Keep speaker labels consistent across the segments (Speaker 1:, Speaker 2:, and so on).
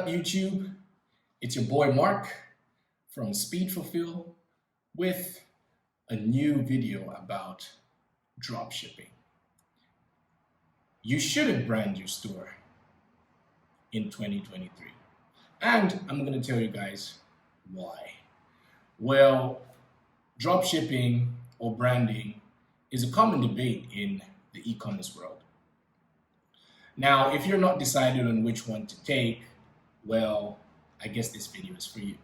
Speaker 1: up, YouTube? It's your boy Mark from Speedfulfill with a new video about dropshipping. You shouldn't brand your store in 2023. And I'm going to tell you guys why. Well, dropshipping or branding is a common debate in the e-commerce world. Now, if you're not decided on which one to take, well, I guess this video is for you.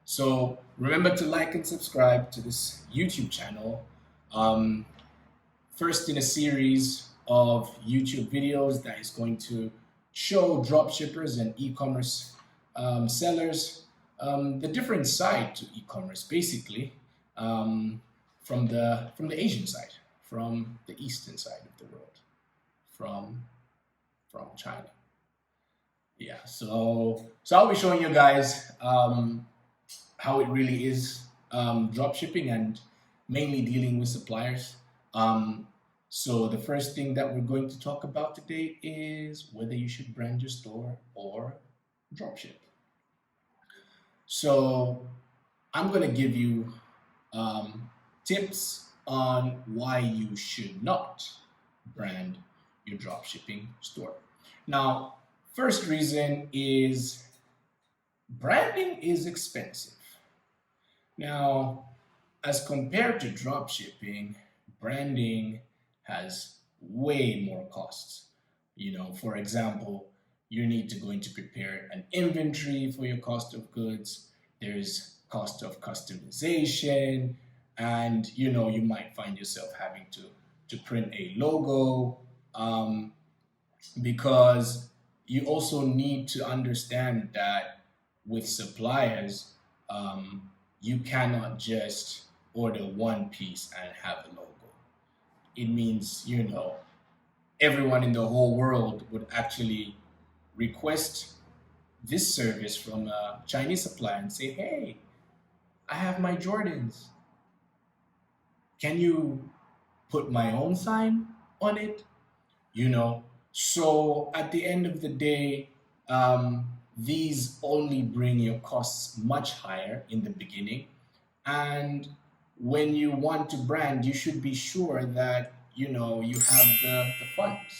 Speaker 1: So remember to like and subscribe to this YouTube channel. First in a series of YouTube videos that is going to show dropshippers and e-commerce sellers the different side to e-commerce, basically from the Asian side, from the eastern side of the world, from China. Yeah, so I'll be showing you guys how it really is dropshipping and mainly dealing with suppliers. So the first thing that we're going to talk about today is whether you should brand your store or dropship. So I'm going to give you tips on why you should not brand your dropshipping store. Now, first reason is branding is expensive. Now, as compared to dropshipping, branding has way more costs. For example, you need to prepare an inventory for your cost of goods. There's cost of customization, and you might find yourself having to print a logo, because you also need to understand that with suppliers, you cannot just order one piece and have a logo. It means, everyone in the whole world would actually request this service from a Chinese supplier and say, hey, I have my Jordans. Can you put my own sign on it? So at the end of the day, these only bring your costs much higher in the beginning. And when you want to brand, you should be sure that, you have the funds.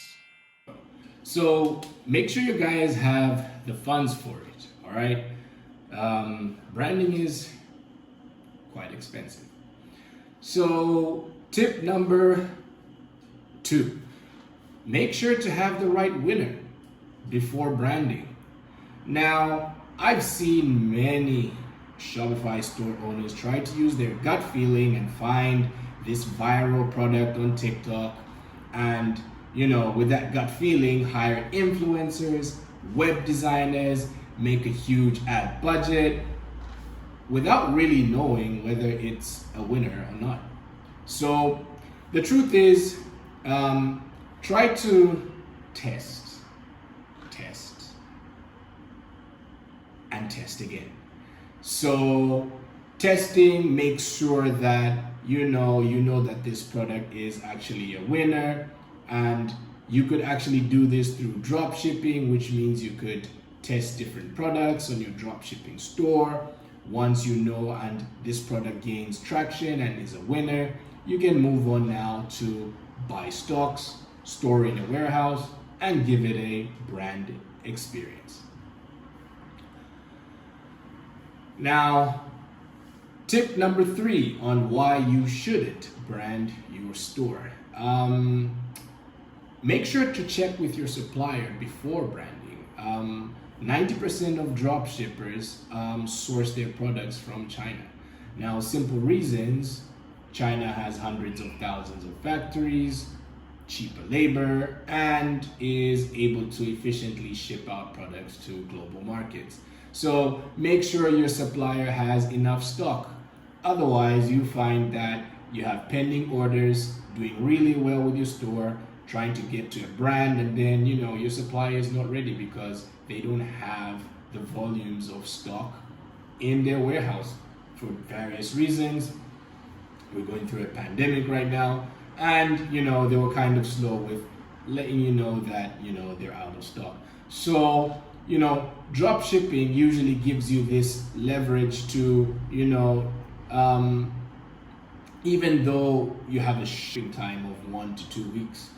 Speaker 1: So make sure you guys have the funds for it, all right? Branding is quite expensive. So tip number 2. Make sure to have the right winner before branding. Now, I've seen many Shopify store owners try to use their gut feeling and find this viral product on TikTok, and with that gut feeling, hire influencers, web designers, make a huge ad budget without really knowing whether it's a winner or not. So the truth is, try to test, and test again. So testing makes sure that you know that this product is actually a winner, and you could actually do this through drop shipping, which means you could test different products on your drop shipping store. Once you know and this product gains traction and is a winner, you can move on now to buy stocks, store in a warehouse, and give it a brand experience. Now, tip number 3 on why you shouldn't brand your store. Make sure to check with your supplier before branding. 90% of drop shippers source their products from China. Now, simple reasons: China has hundreds of thousands of factories, cheaper labor, and is able to efficiently ship out products to global markets. So make sure your supplier has enough stock. Otherwise, you find that you have pending orders, doing really well with your store, trying to get to a brand, and then your supplier is not ready because they don't have the volumes of stock in their warehouse for various reasons. We're going through a pandemic right now, and they were kind of slow with letting you know that they're out of stock. So drop shipping usually gives you this leverage to, even though you have a shipping time of 1 to 2 weeks,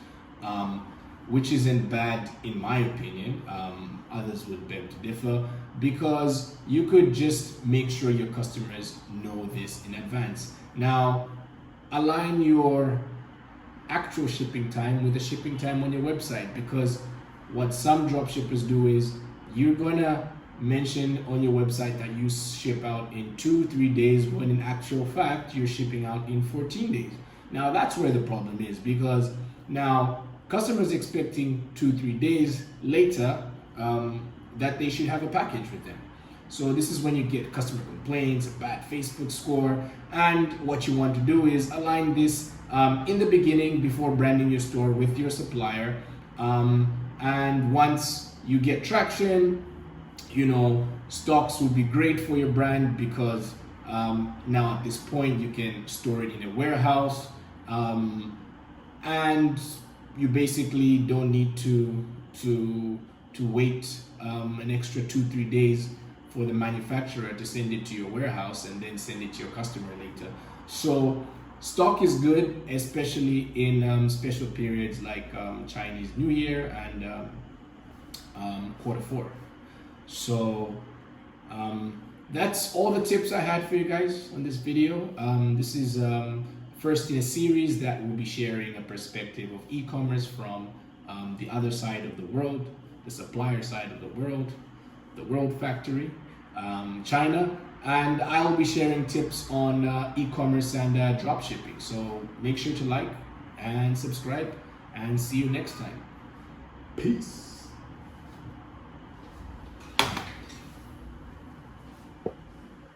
Speaker 1: um, which isn't bad in my opinion. Others would beg to differ, because you could just make sure your customers know this in advance. Now, align your actual shipping time with the shipping time on your website, because what some dropshippers do is you're gonna mention on your website that you ship out in 2-3 days, when in actual fact you're shipping out in 14 days. Now that's where the problem is, because now customers expecting 2-3 days later that they should have a package with them. So this is when you get customer complaints, a bad Facebook score, and what you want to do is align this in the beginning before branding your store with your supplier. And once you get traction, stocks will be great for your brand, because now at this point you can store it in a warehouse, and you basically don't need to wait an extra 2-3 days for the manufacturer to send it to your warehouse and then send it to your customer later. So stock is good, especially in special periods like Chinese New Year and Q4. So that's all the tips I had for you guys on this video. This is first in a series that will be sharing a perspective of e-commerce from the other side of the world, the supplier side of the world factory, China, and I'll be sharing tips on e-commerce and drop shipping. So make sure to like and subscribe, and see you next time. Peace.